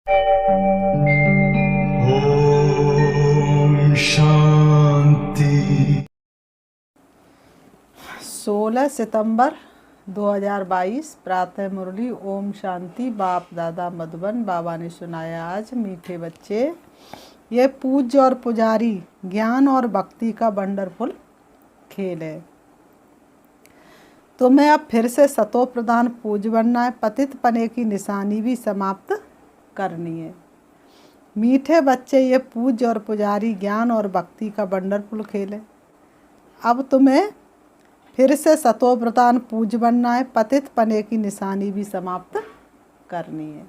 ओम शांति। 16 सितंबर 2022 प्रातः मुरली। ओम शांति। बाप दादा मधुबन बाबा ने सुनाया। आज मीठे बच्चे, ये पूज्य और पुजारी ज्ञान और भक्ति का वंडरफुल खेल है। तुम्हें अब फिर से सतो प्रधान पूज्य बनना है। पतित पने की निशानी भी समाप्त करनी है। मीठे बच्चे, ये पूज्य और पुजारी ज्ञान और भक्ति का वंडरफुल खेल है। अब तुम्हें फिर से सतो प्रधान पूज्य बनना है। पतित पने की निशानी भी समाप्त करनी है।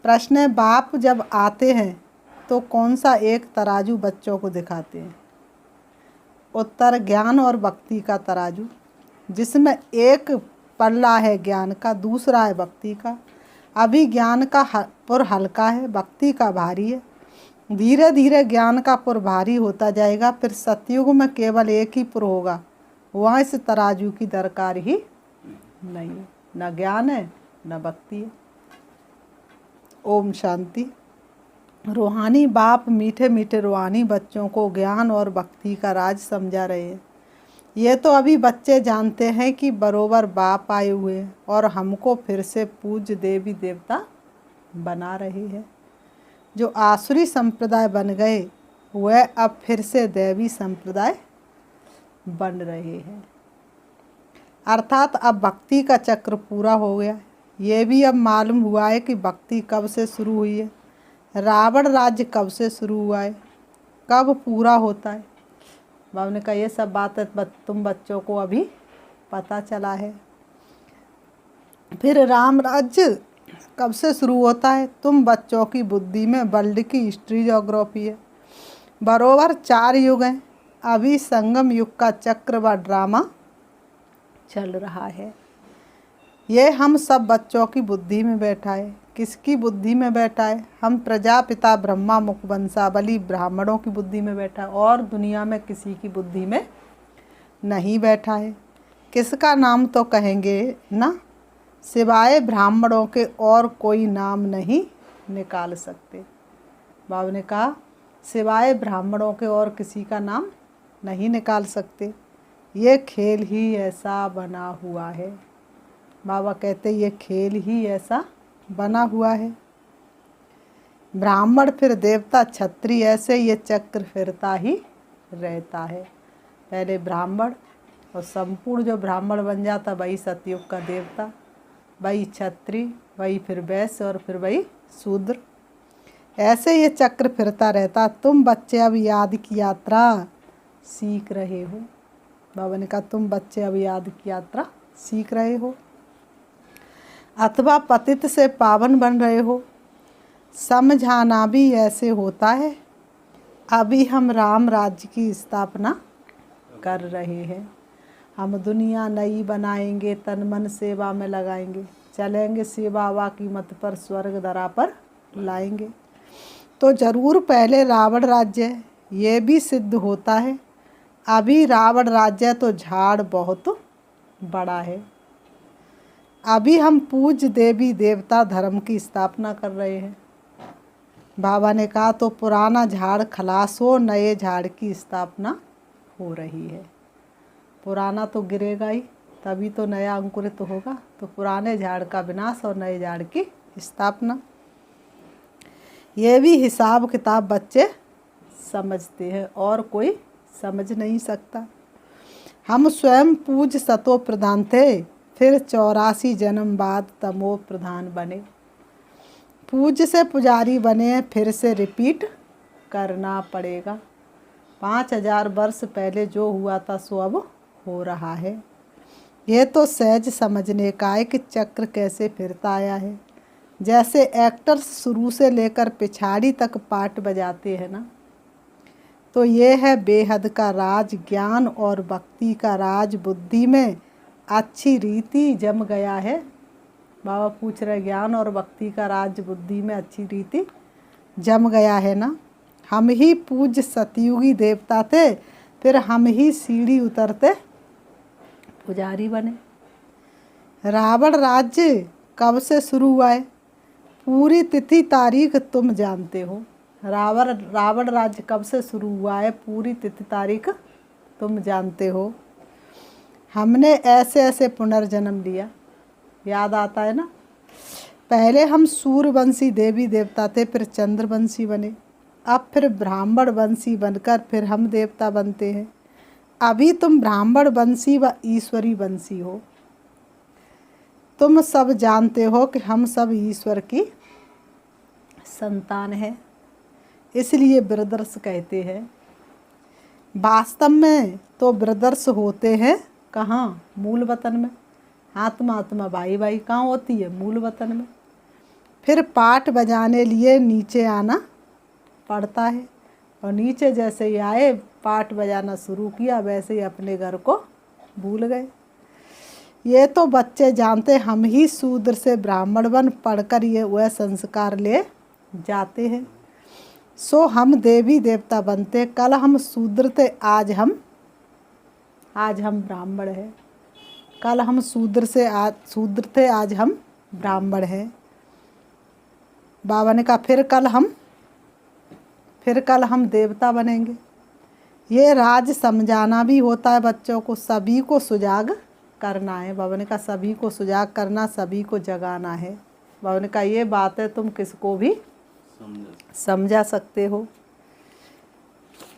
प्रश्न है, बाप जब आते हैं तो कौन सा एक तराजू बच्चों को दिखाते हैं? उत्तर, ज्ञान और भक्ति का तराजू, जिसमें एक पल्ला है ज्ञान का, दूसरा है भक्ति का। अभी ज्ञान का पुर हल्का है, भक्ति का भारी है। धीरे धीरे ज्ञान का पुर भारी होता जाएगा। फिर सतयुग में केवल एक ही पुर होगा, वहाँ इस तराजू की दरकार ही नहीं है। न ज्ञान है न भक्ति है। ओम शांति। रूहानी बाप मीठे मीठे रूहानी बच्चों को ज्ञान और भक्ति का राज समझा रहे हैं। ये तो अभी बच्चे जानते हैं कि बरोबर बाप आए हुए हैं और हमको फिर से पूज्य देवी देवता बना रहे हैं। जो आसुरी संप्रदाय बन गए वह अब फिर से दैवी संप्रदाय बन रहे हैं। अर्थात अब भक्ति का चक्र पूरा हो गया। ये भी अब मालूम हुआ है कि भक्ति कब से शुरू हुई है, रावण राज्य कब से शुरू हुआ है, कब पूरा होता है। बाबा ने कहा ये सब बातें तुम बच्चों को अभी पता चला है। फिर राम राज्य कब से शुरू होता है? तुम बच्चों की बुद्धि में वर्ल्ड की हिस्ट्री ज्योग्राफी है। बरोबर 4 युग हैं। अभी संगम युग का चक्र व ड्रामा चल रहा है। ये हम सब बच्चों की बुद्धि में बैठा है। किसकी बुद्धि में बैठा है? हम प्रजापिता ब्रह्मा मुख वंशावली ब्राह्मणों की बुद्धि में बैठा है, और दुनिया में किसी की बुद्धि में नहीं बैठा है। किसका नाम तो कहेंगे ना, सिवाय ब्राह्मणों के और कोई नाम नहीं निकाल सकते। बाबा ने कहा सिवाय ब्राह्मणों के और किसी का नाम नहीं निकाल सकते। ये खेल ही ऐसा बना हुआ है। बाबा कहते ये खेल ही ऐसा बना हुआ है। ब्राह्मण फिर देवता क्षत्रिय, ऐसे ये चक्र फिरता ही रहता है। पहले ब्राह्मण, और संपूर्ण जो ब्राह्मण बन जाता वही सतयुग का देवता, वही क्षत्रिय, वही फिर वैश्य, और फिर वही शूद्र। ऐसे ये चक्र फिरता रहता। तुम बच्चे अब याद की यात्रा सीख रहे हो। बाबा ने कहा तुम बच्चे अब याद की यात्रा सीख रहे हो, अथवा पतित से पावन बन रहे हो। समझाना भी ऐसे होता है। अभी हम राम राज्य की स्थापना कर रहे हैं। हम दुनिया नई बनाएंगे, तन मन सेवा में लगाएंगे, चलेंगे सेवा कीमत पर, स्वर्ग दरा पर लाएंगे। तो जरूर पहले रावण राज्य है, ये भी सिद्ध होता है। अभी रावण राज्य तो झाड़ बहुत बड़ा है। अभी हम पूज्य देवी देवता धर्म की स्थापना कर रहे हैं। बाबा ने कहा तो पुराना झाड़ खलास हो, नए झाड़ की स्थापना हो रही है। पुराना तो गिरेगा ही, तभी तो नया अंकुरित होगा। तो पुराने झाड़ का विनाश और नए झाड़ की स्थापना, ये भी हिसाब किताब बच्चे समझते हैं और कोई समझ नहीं सकता। हम स्वयं पूज्य सतो प्रधान थे, फिर 84 जन्म बाद तमो प्रधान बने। पूज्य से पुजारी बने, फिर से रिपीट करना पड़ेगा। 5000 वर्ष पहले जो हुआ था सो अब हो रहा है। ये तो सहज समझने का है कि चक्र कैसे फिरता आया है। जैसे एक्टर्स शुरू से लेकर पिछाड़ी तक पार्ट बजाते हैं ना, तो ये है बेहद का राज, ज्ञान और भक्ति का राज। बुद्धि में अच्छी रीति जम गया है। बाबा पूछ रहे ज्ञान और भक्ति का राज बुद्धि में अच्छी रीति जम गया है ना। हम ही पूज्य सतयुगी देवता थे, फिर हम ही सीढ़ी उतरते पुजारी बने। रावण राज्य कब से शुरू हुआ है? पूरी तिथि तारीख तुम जानते हो। रावण राज्य कब से शुरू हुआ है, पूरी तिथि तारीख तुम जानते हो। हमने ऐसे ऐसे पुनर्जन्म लिया, याद आता है ना। पहले हम सूर्यवंशी देवी देवता थे, फिर चंद्रवंशी बने, अब फिर ब्राह्मण वंशी बनकर फिर हम देवता बनते हैं। अभी तुम ब्राह्मण वंशी व ईश्वरी वंशी हो। तुम सब जानते हो कि हम सब ईश्वर की संतान हैं, इसलिए ब्रदर्स कहते हैं। वास्तव में तो ब्रदर्स होते हैं कहाँ, मूल वतन में। आत्मा भाई भाई कहाँ होती है, मूल वतन में। फिर पाठ बजाने लिए नीचे आना पड़ता है, और नीचे जैसे ही आए पाठ बजाना शुरू किया, वैसे ही अपने घर को भूल गए। ये तो बच्चे जानते, हम ही शूद्र से ब्राह्मण बन पढ़कर ये वह संस्कार ले जाते हैं। सो हम देवी देवता बनते। कल हम शूद्र थे, आज हम ब्राह्मण हैं। कल हम शूद्र थे, आज हम ब्राह्मण हैं। बाबा ने कहा फिर कल हम देवता बनेंगे। ये राज समझाना भी होता है बच्चों को, सभी को सुजाग करना है। बाबा ने कहा सभी को सुजाग करना, सभी को जगाना है। बाबा ने कहा ये बात है तुम किसको भी समझा सकते हो।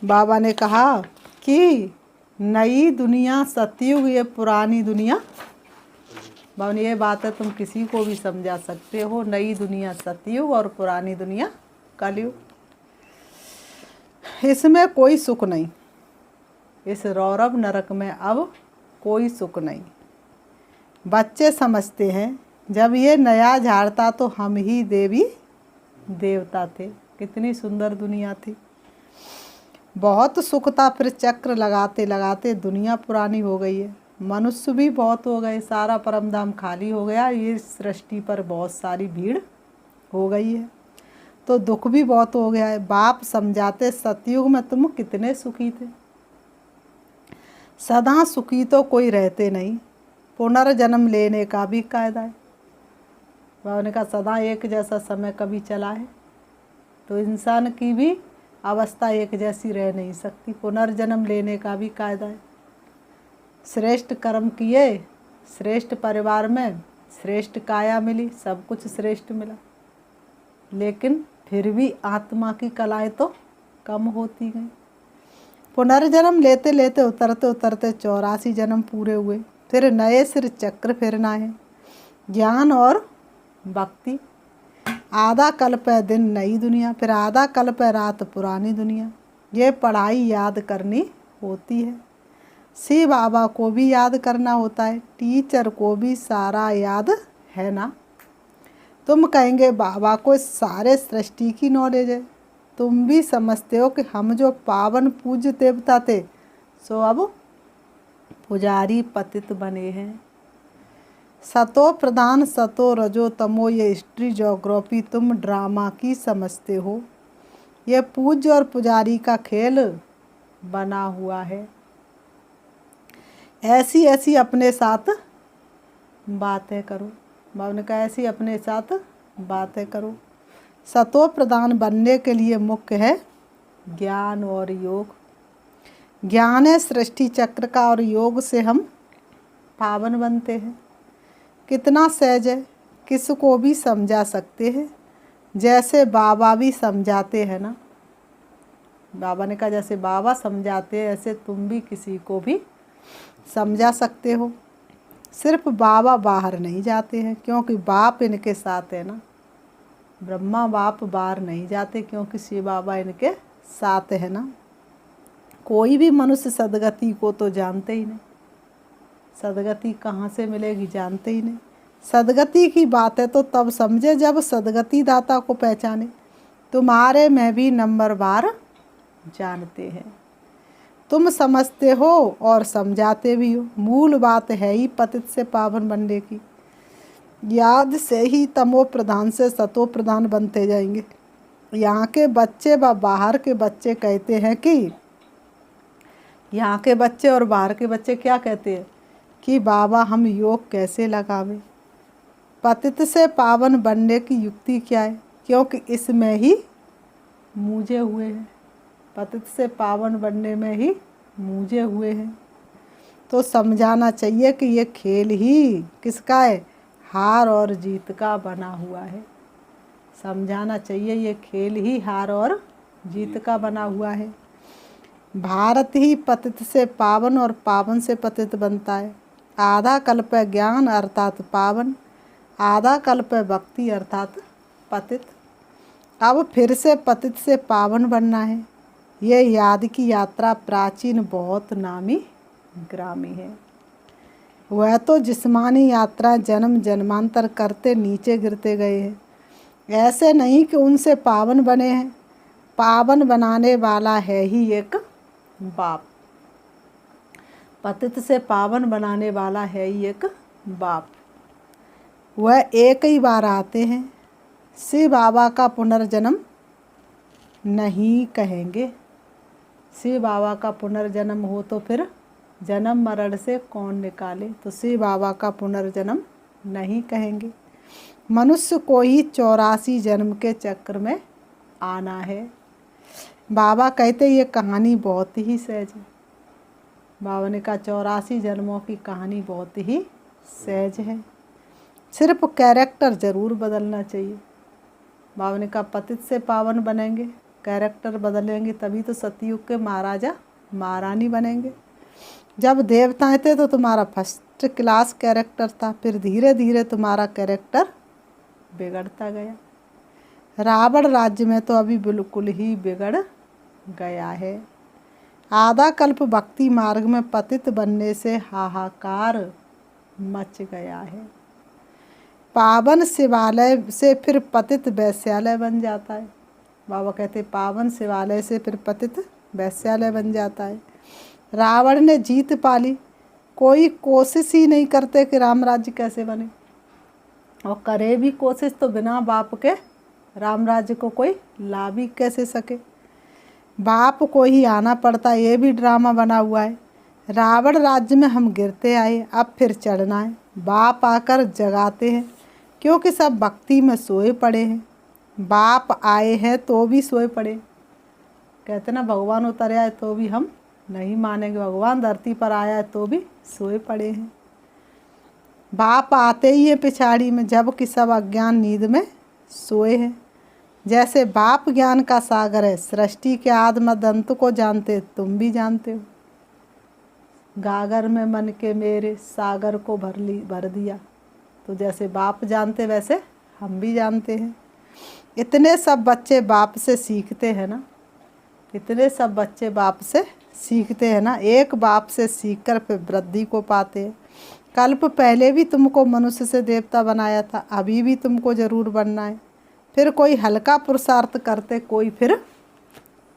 बाबा ने कहा कि नई दुनिया सतयुग, ये पुरानी दुनिया। बाबा ने ये बात है तुम किसी को भी समझा सकते हो। नई दुनिया सतयुग और पुरानी दुनिया कलयुग। इसमें कोई सुख नहीं, इस रौरव नरक में अब कोई सुख नहीं। बच्चे समझते हैं जब ये नया झाड़ता तो हम ही देवी देवता थे। कितनी सुंदर दुनिया थी, बहुत सुख था। फिर चक्र लगाते लगाते दुनिया पुरानी हो गई है, मनुष्य भी बहुत हो गए, सारा परमधाम खाली हो गया। ये सृष्टि पर बहुत सारी भीड़ हो गई है, तो दुख भी बहुत हो गया है। बाप समझाते सतयुग में तुम कितने सुखी थे। सदा सुखी तो कोई रहते नहीं, पुनर्जन्म लेने का भी कायदा है। बाबा ने कहा सदा एक जैसा समय कभी चला है, तो इंसान की भी अवस्था एक जैसी रह नहीं सकती। पुनर्जन्म लेने का भी कायदा है। श्रेष्ठ कर्म किए, श्रेष्ठ परिवार में श्रेष्ठ काया मिली, सब कुछ श्रेष्ठ मिला, लेकिन फिर भी आत्मा की कलाएं तो कम होती गई। पुनर्जन्म लेते लेते उतरते उतरते 84 जन्म पूरे हुए। फिर नए सिर चक्र फिरना है, ज्ञान और भक्ति। आधा कल्प है दिन नई दुनिया, फिर आधा कल्प है रात पुरानी दुनिया। ये पढ़ाई याद करनी होती है। शिव बाबा को भी याद करना होता है, टीचर को भी सारा याद है ना। तुम कहेंगे बाबा को सारे सृष्टि की नॉलेज है। तुम भी समझते हो कि हम जो पावन पूज्य देवता थे, सो अब पुजारी पतित बने हैं। सतो प्रधान सतो रजो तमो, ये हिस्ट्री ज्योग्राफी तुम ड्रामा की समझते हो। ये पूज्य और पुजारी का खेल बना हुआ है। ऐसी ऐसी अपने साथ बातें करो। बाबा ने कहा ऐसी अपने साथ बातें करो। सतो प्रधान बनने के लिए मुख्य है ज्ञान और योग। ज्ञान है सृष्टि चक्र का, और योग से हम पावन बनते हैं। कितना सहज है, किसको भी समझा सकते हैं, जैसे बाबा भी समझाते हैं ना। बाबा ने कहा जैसे बाबा समझाते हैं, ऐसे तुम भी किसी को भी समझा सकते हो। सिर्फ बाबा बाहर नहीं जाते हैं, क्योंकि बाप इनके साथ है ना। ब्रह्मा बाप बाहर नहीं जाते, क्योंकि शिव बाबा इनके साथ है ना। कोई भी मनुष्य सदगति को तो जानते ही नहीं। सदगति कहाँ से मिलेगी, जानते ही नहीं। सदगति की बात है तो तब समझे जब सदगति दाता को पहचाने। तुम्हारे में भी नंबर बार जानते हैं। तुम समझते हो और समझाते भी हो। मूल बात है ही पतित से पावन बनने की। याद से ही तमो प्रधान से सतो प्रधान बनते जाएंगे। यहाँ के बच्चे व बाहर के बच्चे कहते हैं कि, यहाँ के बच्चे और बाहर के बच्चे क्या कहते हैं कि बाबा हम योग कैसे लगावे। पतित से पावन बनने की युक्ति क्या है? क्योंकि इसमें ही मूझे हुए हैं। पतित से पावन बनने में ही मूझे हुए हैं। तो समझाना चाहिए कि ये खेल ही किसका है? हार और जीत का बना हुआ है। समझाना चाहिए ये खेल ही हार और जीत का बना हुआ है। भारत ही पतित से पावन और पावन से पतित बनता है। आधा कल्प है ज्ञान अर्थात पावन, आधा कल्प है भक्ति अर्थात पतित। अब फिर से पतित से पावन बनना है। ये याद की यात्रा प्राचीन बहुत नामी ग्रामी है। वह तो जिस्मानी यात्रा जन्म जन्मांतर करते नीचे गिरते गए हैं। ऐसे नहीं कि उनसे पावन बने हैं। पावन बनाने वाला है ही एक बाप। पतित से पावन बनाने वाला है ही एक बाप। वह एक ही बार आते हैं। शिव बाबा का पुनर्जन्म नहीं कहेंगे। शिव बाबा का पुनर्जन्म हो तो फिर जन्म मरण से कौन निकाले? तो शिव बाबा का पुनर्जन्म नहीं कहेंगे। मनुष्य को ही 84 जन्म के चक्र में आना है। बाबा कहते ये कहानी बहुत ही सहज है। बाबा ने कहा 84 जन्मों की कहानी बहुत ही सहज है। सिर्फ कैरेक्टर ज़रूर बदलना चाहिए। बाबा ने कहा पतित से पावन बनेंगे, कैरेक्टर बदलेंगे तभी तो सतयुग के महाराजा महारानी बनेंगे। जब देवताएं थे तो तुम्हारा फर्स्ट क्लास कैरेक्टर था, फिर धीरे धीरे तुम्हारा कैरेक्टर बिगड़ता गया। रावण राज्य में तो अभी बिल्कुल ही बिगड़ गया है। आधा कल्प भक्ति मार्ग में पतित बनने से हाहाकार मच गया है। पावन शिवालय से फिर पतित वैश्यालय बन जाता है। बाबा कहते पावन शिवालय से फिर पतित वैश्यालय बन जाता है। रावण ने जीत पाली, कोई कोशिश ही नहीं करते कि राम राज्य कैसे बने, और करे भी कोशिश तो बिना बाप के राम राज्य को कोई ला भी कैसे सके। बाप को ही आना पड़ता, ये भी ड्रामा बना हुआ है। रावण राज्य में हम गिरते आए, अब फिर चढ़ना है। बाप आकर जगाते हैं क्योंकि सब भक्ति में सोए पड़े हैं। बाप आए हैं तो भी सोए पड़े। कहते ना भगवान उतर आए तो भी हम नहीं मानेंगे, भगवान धरती पर आया है तो भी सोए पड़े हैं। बाप आते ही है पिछाड़ी में, जबकि सब अज्ञान नींद में सोए हैं। जैसे बाप ज्ञान का सागर है, सृष्टि के आदि मध्य अंत को जानते, तुम भी जानते हो। गागर में मन के मेरे सागर को भर दिया। तो जैसे बाप जानते वैसे हम भी जानते हैं। इतने सब बच्चे बाप से सीखते हैं ना, इतने सब बच्चे बाप से सीखते हैं ना। एक बाप से सीखकर फिर वृद्धि को पाते हैं। कल्प पहले भी तुमको मनुष्य से देवता बनाया था, अभी भी तुमको ज़रूर बनना है। फिर कोई हल्का पुरुषार्थ करते, कोई फिर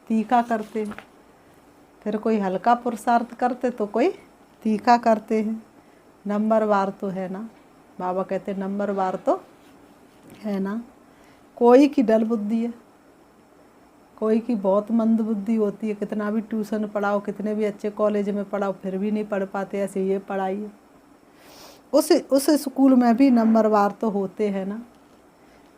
तीखा करते। फिर कोई हल्का पुरुषार्थ करते तो कोई तीखा करते हैं। नंबरवार तो है ना, बाबा कहते नंबरवार तो है ना। कोई की डल बुद्धि है, कोई की बहुत मंद बुद्धि होती है। कितना भी ट्यूशन पढ़ाओ, कितने भी अच्छे कॉलेज में पढ़ाओ, फिर भी नहीं पढ़ पाते। ऐसे ये पढ़ाई है। उस स्कूल में भी नंबरवार तो होते हैं ना।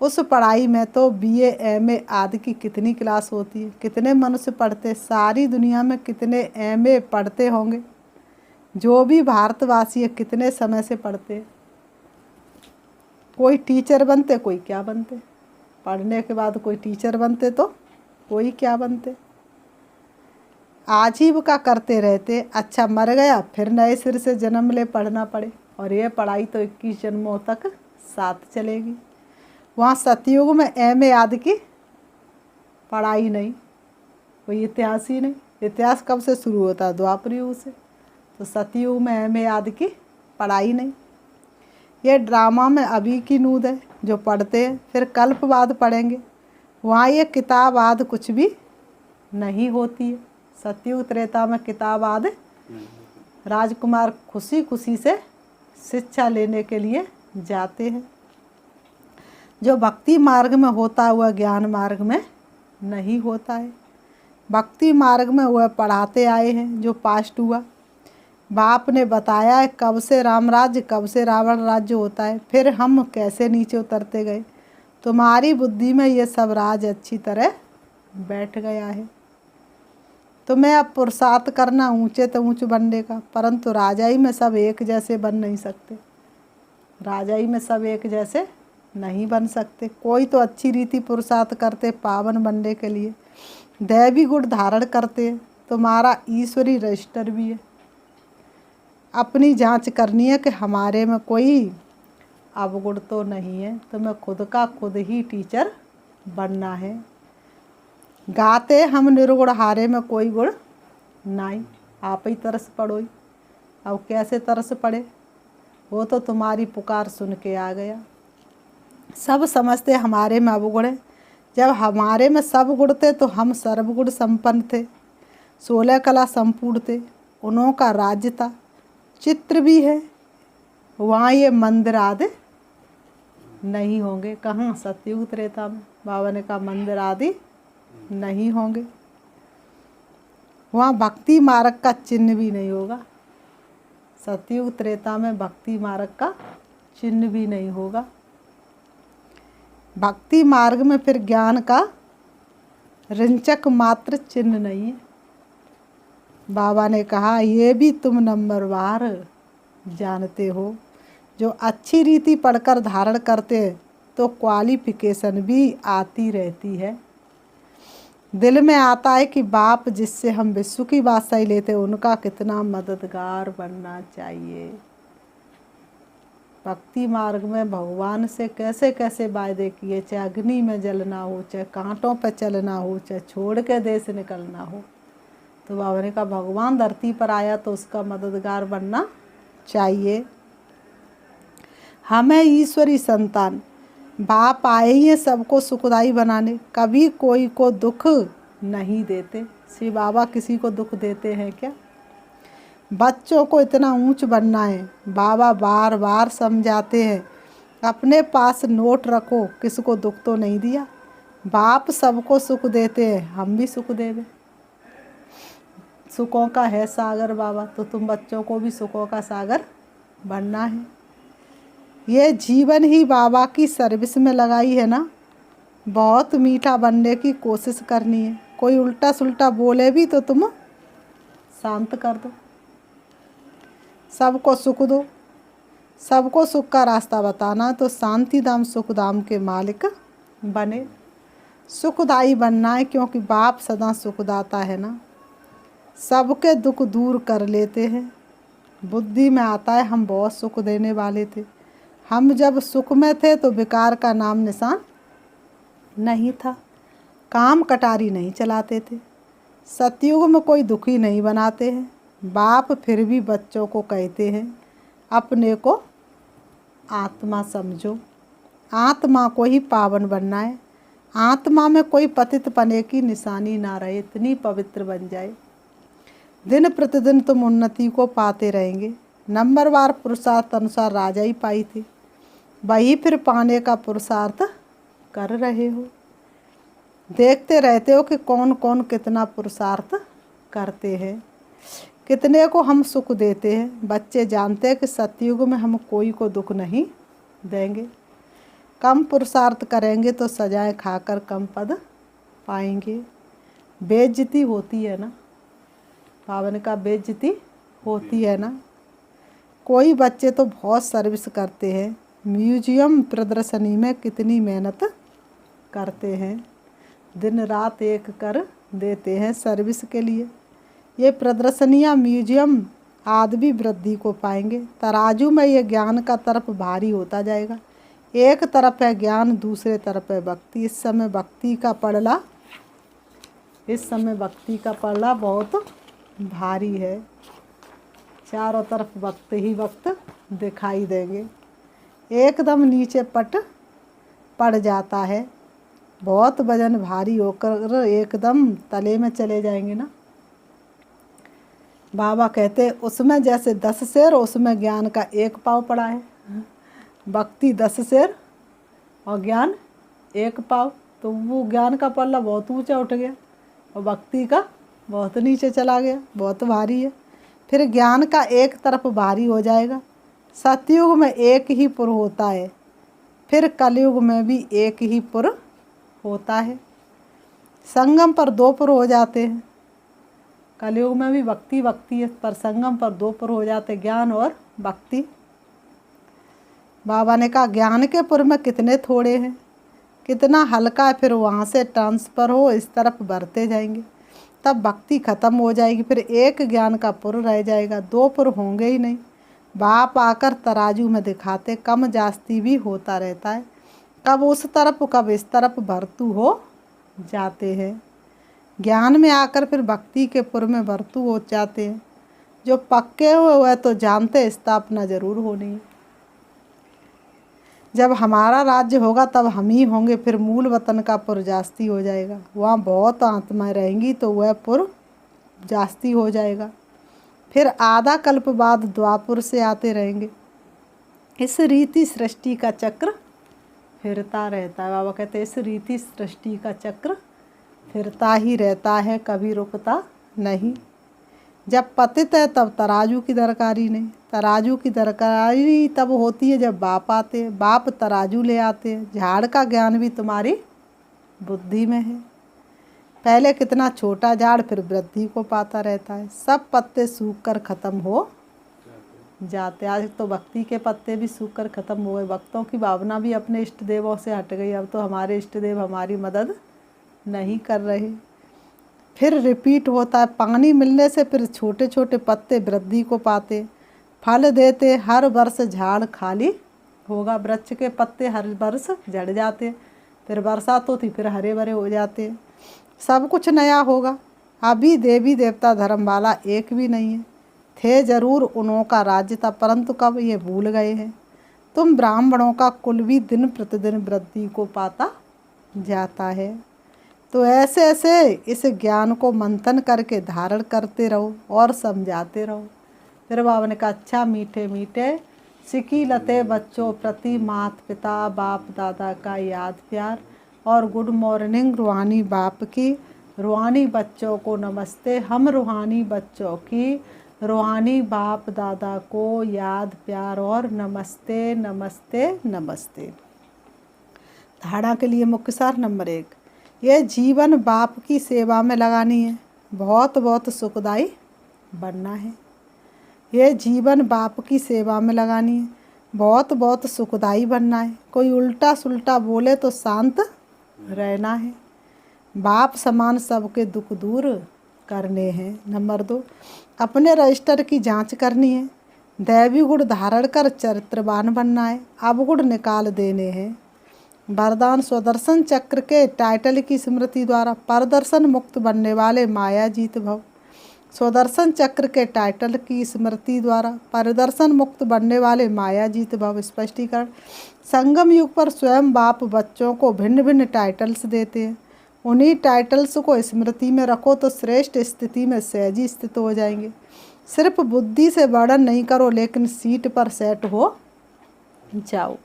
उस पढ़ाई में तो BA MA आदि की कितनी क्लास होती है, कितने मनुष्य पढ़ते। सारी दुनिया में कितने MA पढ़ते होंगे। जो भी भारतवासी है कितने समय से पढ़ते। कोई टीचर बनते, कोई क्या बनते। पढ़ने के बाद कोई टीचर बनते तो कोई क्या बनते। आजीविका करते रहते। अच्छा मर गया फिर नए सिर से जन्म ले पढ़ना पड़े, और ये पढ़ाई तो 21 जन्मों तक साथ चलेगी। वहाँ सतयुग में MA आदि की पढ़ाई नहीं, कोई इतिहास ही नहीं। इतिहास कब से शुरू होता है? द्वापर युग से। तो सतयुग में MA आदि की पढ़ाई नहीं। ये ड्रामा में अभी की नूद है जो पढ़ते हैं, फिर कल्प बाद पढ़ेंगे। वहाँ ये किताब आदि कुछ भी नहीं होती है। सतयुग त्रेता में किताब आदि राजकुमार खुशी खुशी से शिक्षा लेने के लिए जाते हैं। जो भक्ति मार्ग में होता हुआ ज्ञान मार्ग में नहीं होता है। भक्ति मार्ग में वह पढ़ाते आए हैं जो पास्ट हुआ। बाप ने बताया है कब से राम राज्य कब से रावण राज्य होता है, फिर हम कैसे नीचे उतरते गए। तुम्हारी बुद्धि में ये सब राज अच्छी तरह बैठ गया है। तुम्हें अब पुरुषार्थ करना ऊंचे तो ऊंच बनने का, परंतु राजाई में सब एक जैसे बन नहीं सकते। राजाई में सब एक जैसे नहीं बन सकते। कोई तो अच्छी रीति पुरुषार्थ करते पावन बनने के लिए, दैवी गुण धारण करते। तुम्हारा ईश्वरी रजिस्टर भी है। अपनी जांच करनी है कि हमारे में कोई अवगुण तो नहीं है। तुम्हें खुद का खुद ही टीचर बनना है। गाते हम निर्गुण हारे में कोई गुण नहीं, आप ही तरस पड़ोई। अब कैसे तरस पड़े, वो तो तुम्हारी पुकार सुन के आ गया। सब समझते हमारे में अवगुण है। जब हमारे में सब गुण थे तो हम सर्वगुण संपन्न थे, 16 कला संपूर्ण थे। उन्हों का राज्य था, चित्र भी है, वहाँ ये मंदिर आदि नहीं होंगे। कहाँ? सतयुग त्रेता में। बाबा ने कहा मंदिर आदि नहीं होंगे। वहाँ भक्ति मार्ग का चिन्ह भी नहीं होगा। सतयुग त्रेता में भक्ति मार्ग का चिन्ह भी नहीं होगा। भक्ति मार्ग में फिर ज्ञान का रंचक मात्र चिन्ह नहीं है। बाबा ने कहा ये भी तुम नंबरवार जानते हो। जो अच्छी रीति पढ़कर धारण करते हैं तो क्वालिफिकेशन भी आती रहती है। दिल में आता है कि बाप जिससे हम विश्व की बादशाही लेते उनका कितना मददगार बनना चाहिए। भक्ति मार्ग में भगवान से कैसे कैसे वायदे किए, चाहे अग्नि में जलना हो, चाहे कांटों पर चलना हो, चाहे छोड़ के देश निकलना हो। तो बाबा ने कहा भगवान धरती पर आया तो उसका मददगार बनना चाहिए। हमें ईश्वरी संतान, बाप आए ही हैं सबको सुखदाई बनाने, कभी कोई को दुख नहीं देते। श्री बाबा किसी को दुख देते हैं क्या? बच्चों को इतना ऊंच बनना है, बाबा बार बार समझाते हैं अपने पास नोट रखो, किसको दुख तो नहीं दिया। बाप सबको सुख देते हैं, हम भी सुख देवे। सुखों का है सागर बाबा, तो तुम बच्चों को भी सुखों का सागर बनना है। ये जीवन ही बाबा की सर्विस में लगाई है ना, बहुत मीठा बनने की कोशिश करनी है। कोई उल्टा सुल्टा बोले भी तो तुम शांत कर दो, सबको सुख दो। सबको सुख का रास्ता बताना तो शांति धाम सुखधाम के मालिक बने। सुखदाई बनना है, क्योंकि बाप सदा सुखदाता है ना, सबके दुख दूर कर लेते हैं। बुद्धि में आता है हम बहुत सुख देने वाले थे। हम जब सुख में थे तो विकार का नाम निशान नहीं था, काम कटारी नहीं चलाते थे। सतयुग में कोई दुखी नहीं बनाते हैं। बाप फिर भी बच्चों को कहते हैं अपने को आत्मा समझो, आत्मा को ही पावन बनना है। आत्मा में कोई पतित पने की निशानी ना रहे, इतनी पवित्र बन जाए। दिन प्रतिदिन तुम उन्नति को पाते रहेंगे। नंबरवार पुरुषार्थ अनुसार राजा ही पाई थी, वही फिर पाने का पुरुषार्थ कर रहे हो। देखते रहते हो कि कौन कौन कितना पुरुषार्थ करते हैं, कितने को हम सुख देते हैं। बच्चे जानते हैं कि सतयुग में हम कोई को दुख नहीं देंगे। कम पुरुषार्थ करेंगे तो सजाएं खाकर कम पद पाएंगे। बेइज्जती होती है ना, पावन का बेइज्जती होती है ना। कोई बच्चे तो बहुत सर्विस करते हैं, म्यूजियम प्रदर्शनी में कितनी मेहनत करते हैं, दिन रात एक कर देते हैं सर्विस के लिए। ये प्रदर्शनियाँ म्यूजियम आदि भी वृद्धि को पाएंगे। तराजू में ये ज्ञान का तरफ भारी होता जाएगा। एक तरफ है ज्ञान, दूसरे तरफ है भक्ति। इस समय भक्ति का पड़ला बहुत भारी है। चारों तरफ वक्त ही वक्त दिखाई देंगे। एकदम नीचे पड़ जाता है, बहुत वजन भारी होकर एकदम तले में चले जाएंगे ना। बाबा कहते उसमें जैसे 10 शेर, उसमें ज्ञान का 1 पाव पड़ा है। भक्ति 10 शेर और ज्ञान 1 पाव, तो वो ज्ञान का पल्ला बहुत ऊंचा उठ गया और भक्ति का बहुत नीचे चला गया, बहुत भारी है। फिर ज्ञान का एक तरफ भारी हो जाएगा। सतयुग में एक ही पुर होता है, फिर कलयुग में भी एक ही पुर होता है। संगम पर 2 पुर हो जाते हैं। कलयुग में भी भक्ति है, पर संगम पर 2 पुर हो जाते, ज्ञान और भक्ति। बाबा ने कहा ज्ञान के पुर में कितने थोड़े हैं, कितना हल्का है, फिर वहाँ से ट्रांसफ़र हो इस तरफ बढ़ते जाएंगे, तब भक्ति खत्म हो जाएगी, फिर एक ज्ञान का पुर रह जाएगा, 2 पुर होंगे ही नहीं। बाप आकर तराजू में दिखाते, कम जास्ती भी होता रहता है, कब उस तरफ कब इस तरफ भरतू हो जाते हैं। ज्ञान में आकर फिर भक्ति के पुर में भरतू हो जाते हैं। जो पक्के हुए वह तो जानते स्थापना जरूर होनी है। जब हमारा राज्य होगा तब हम ही होंगे, फिर मूल वतन का पुर जास्ती हो जाएगा, वहाँ बहुत आत्माएं रहेंगी तो वह पुर जास्ती हो जाएगा। फिर आधा कल्प बाद द्वापुर से आते रहेंगे। इस रीति सृष्टि का चक्र फिरता रहता है। बाबा कहते हैं इस रीति सृष्टि का चक्र फिरता ही रहता है, कभी रुकता नहीं। जब पतित है तब तराजू की दरकारी नहीं, तराजू की दरकारी तब होती है जब बाप आते हैं, बाप तराजू ले आते हैं। झाड़ का ज्ञान भी तुम्हारी बुद्धि में है। पहले कितना छोटा झाड़ फिर वृद्धि को पाता रहता है। सब पत्ते सूख कर ख़त्म हो जाते। आज तो भक्ति के पत्ते भी सूख कर ख़त्म हो गए। भक्तों की भावना भी अपने इष्ट देवों से हट गई। अब तो हमारे इष्ट देव हमारी मदद नहीं कर रहे। फिर रिपीट होता है। पानी मिलने से फिर छोटे छोटे पत्ते वृद्धि को पाते, फल देते। हर वर्ष झाड़ खाली होगा। वृक्ष के पत्ते हर वर्ष झड़ जाते, फिर बरसात होती फिर हरे भरे हो जाते। सब कुछ नया होगा। अभी देवी देवता धर्म वाला एक भी नहीं है। थे जरूर, उन्हों का राज्य था, परंतु कब ये भूल गए हैं। तुम ब्राह्मणों का कुल भी दिन प्रतिदिन वृद्धि को पाता जाता है। तो ऐसे ऐसे इस ज्ञान को मंथन करके धारण करते रहो और समझाते रहो। फिर बाबा ने कहा अच्छा मीठे मीठे सिकी लते बच्चों प्रति माता पिता बाप दादा का याद प्यार और गुड मॉर्निंग रूहानी बाप की, रूहानी बच्चों को नमस्ते। हम रूहानी बच्चों की रूहानी बाप दादा को याद प्यार और नमस्ते नमस्ते नमस्ते। धारणा के लिए मुख्य सार नंबर 1, ये जीवन बाप की सेवा में लगानी है, बहुत बहुत सुखदाई बनना है। ये जीवन बाप की सेवा में लगानी है, बहुत बहुत सुखदाई बनना है। कोई उल्टा सुल्टा बोले तो शांत रहना है। बाप समान सबके दुख दूर करने हैं। नंबर 2, अपने रजिस्टर की जांच करनी है। दैवी गुण धारण कर चरित्रवान बनना है, अवगुण निकाल देने हैं। वरदान स्वदर्शन चक्र के टाइटल की स्मृति द्वारा परदर्शन मुक्त बनने वाले माया जीत भव। स्वदर्शन चक्र के टाइटल की स्मृति द्वारा परिदर्शन मुक्त बनने वाले माया जीत भव। स्पष्टीकरण, संगम युग पर स्वयं बाप बच्चों को भिन्न भिन्न टाइटल्स देते हैं। उन्हीं टाइटल्स को स्मृति में रखो तो श्रेष्ठ स्थिति में सहजी स्थित हो जाएंगे। सिर्फ बुद्धि से वर्णन नहीं करो, लेकिन सीट पर सेट हो जाओ।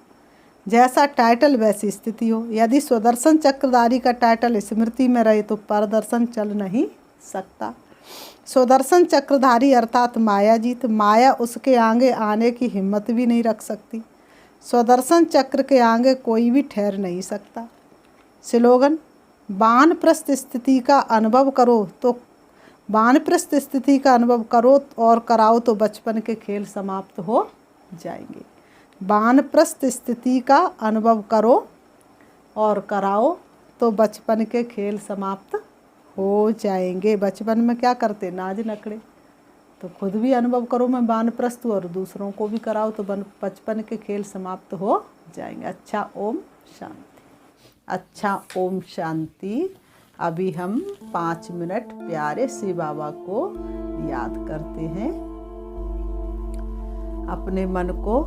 जैसा टाइटल वैसी स्थिति हो। यदि स्वदर्शन चक्रधारी का टाइटल स्मृति में रहे तो परदर्शन चल नहीं सकता। स्वदर्शन चक्रधारी अर्थात माया जीत, माया उसके आगे आने की हिम्मत भी नहीं रख सकती। स्वदर्शन चक्र के आगे कोई भी ठहर नहीं सकता। स्लोगन, वानप्रस्थ स्थिति का अनुभव करो तो वानप्रस्थ स्थिति का अनुभव करो और कराओ तो बचपन के खेल समाप्त हो जाएंगे। वानप्रस्थ स्थिति का अनुभव करो और कराओ तो बचपन के खेल समाप्त हो जाएंगे। बचपन में क्या करते, नाज नखड़े। तो खुद भी अनुभव करो मैं वानप्रस्थ हूँ और दूसरों को भी कराओ तो बचपन के खेल समाप्त हो जाएंगे। अच्छा ओम शांति। अच्छा ओम शांति। अभी हम 5 मिनट प्यारे शिव बाबा को याद करते हैं। अपने मन को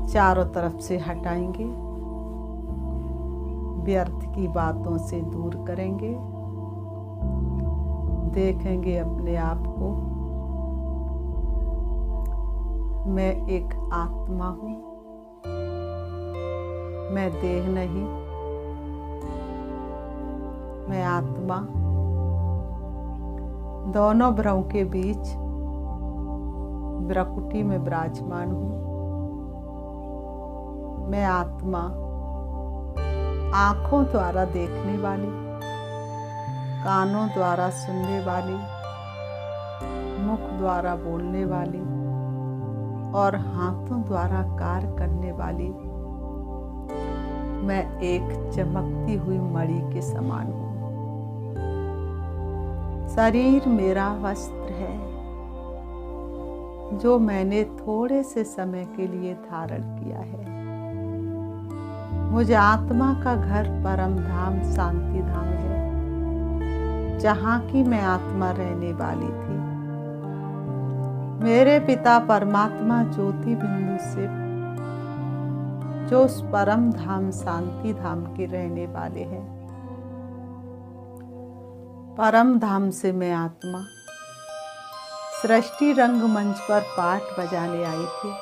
चारों तरफ से हटाएंगे, व्यर्थ की बातों से दूर करेंगे, देखेंगे अपने आप को। मैं एक आत्मा हूँ, मैं देह नहीं, मैं आत्मा। दोनों भ्रम के बीच भ्रकुटी में विराजमान हूँ। मैं आत्मा आँखों द्वारा देखने वाली, कानों द्वारा सुनने वाली, मुख द्वारा बोलने वाली और हाथों द्वारा कार्य करने वाली मैं एक चमकती हुई मणि के समान हूँ। शरीर मेरा वस्त्र है जो मैंने थोड़े से समय के लिए धारण किया है। मुझे आत्मा का घर परम धाम शांति धाम है, जहाँ की मैं आत्मा रहने वाली थी। मेरे पिता परमात्मा ज्योति बिंदु से जो उस परम धाम शांति धाम के रहने वाले हैं। परम धाम से मैं आत्मा सृष्टि रंगमंच पर पाठ बजाने आई थी।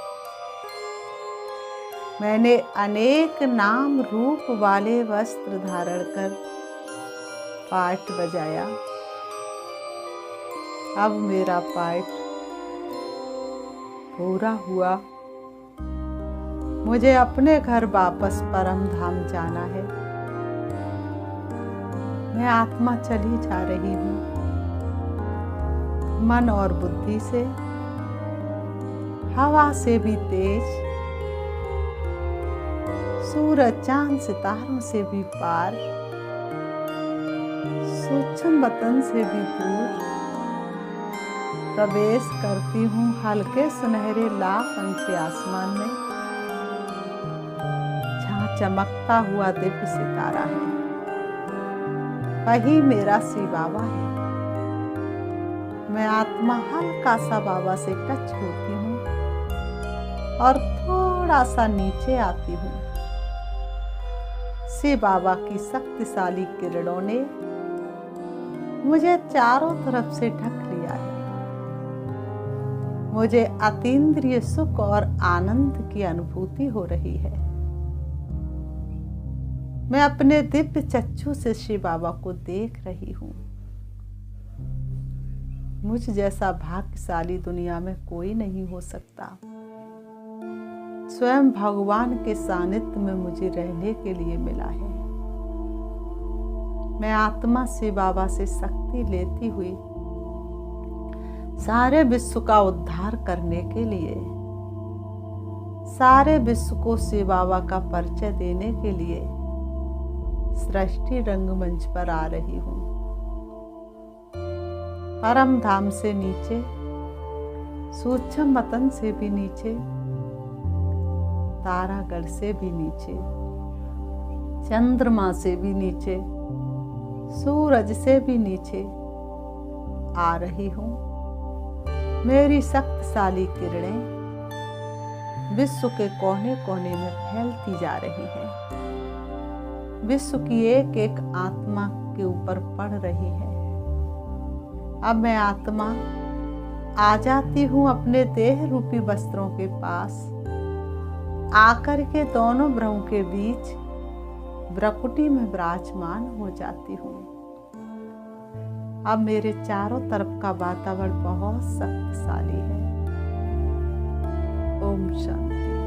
मैंने अनेक नाम रूप वाले वस्त्र धारण कर पाठ बजाया। अब मेरा पाठ पूरा हुआ। मुझे अपने घर वापस परम धाम जाना है। मैं आत्मा चली जा रही हूँ। मन और बुद्धि से, हवा से भी तेज, सूरज चांद सितारों से भी पार, सूक्ष्म वतन से भी दूर प्रवेश करती हूँ हल्के सुनहरे लाख अंक के आसमान में, जहाँ चमकता हुआ दिव्य सितारा है। वही मेरा श्री बाबा है। मैं आत्मा हल्का सा बाबा से टच होती हूँ और थोड़ा सा नीचे आती हूँ। श्री बाबा की शक्तिशाली किरणों ने मुझे चारों तरफ से ढक लिया है। मुझे अतीन्द्रिय सुख और आनंद की अनुभूति हो रही है। मैं अपने दिव्य चक्षु से श्री बाबा को देख रही हूँ। मुझ जैसा भाग्यशाली दुनिया में कोई नहीं हो सकता। स्वयं भगवान के सानिध्य में मुझे रहने के लिए मिला है। मैं आत्मा से बाबा से शक्ति लेती हुई सारे विश्व का उद्धार करने के लिए, सारे विश्व को शिव बाबा का परिचय देने के लिए सृष्टि रंगमंच पर आ रही हूँ। परम धाम से नीचे, सूक्ष्म वतन से भी नीचे, तारागढ़ से भी नीचे, चंद्रमा से भी नीचे, सूरज से भी नीचे आ रही हूँ। मेरी शक्तिशाली किरणें विश्व के कोने कोने में फैलती जा रही हैं। विश्व की एक एक आत्मा के ऊपर पड़ रही है। अब मैं आत्मा आ जाती हूँ अपने देह रूपी वस्त्रों के पास, आकर के दोनों भ्रम के बीच भ्रकुटी में विराजमान हो जाती हूँ। अब मेरे चारों तरफ का वातावरण बहुत शक्तिशाली है। ओम शांति।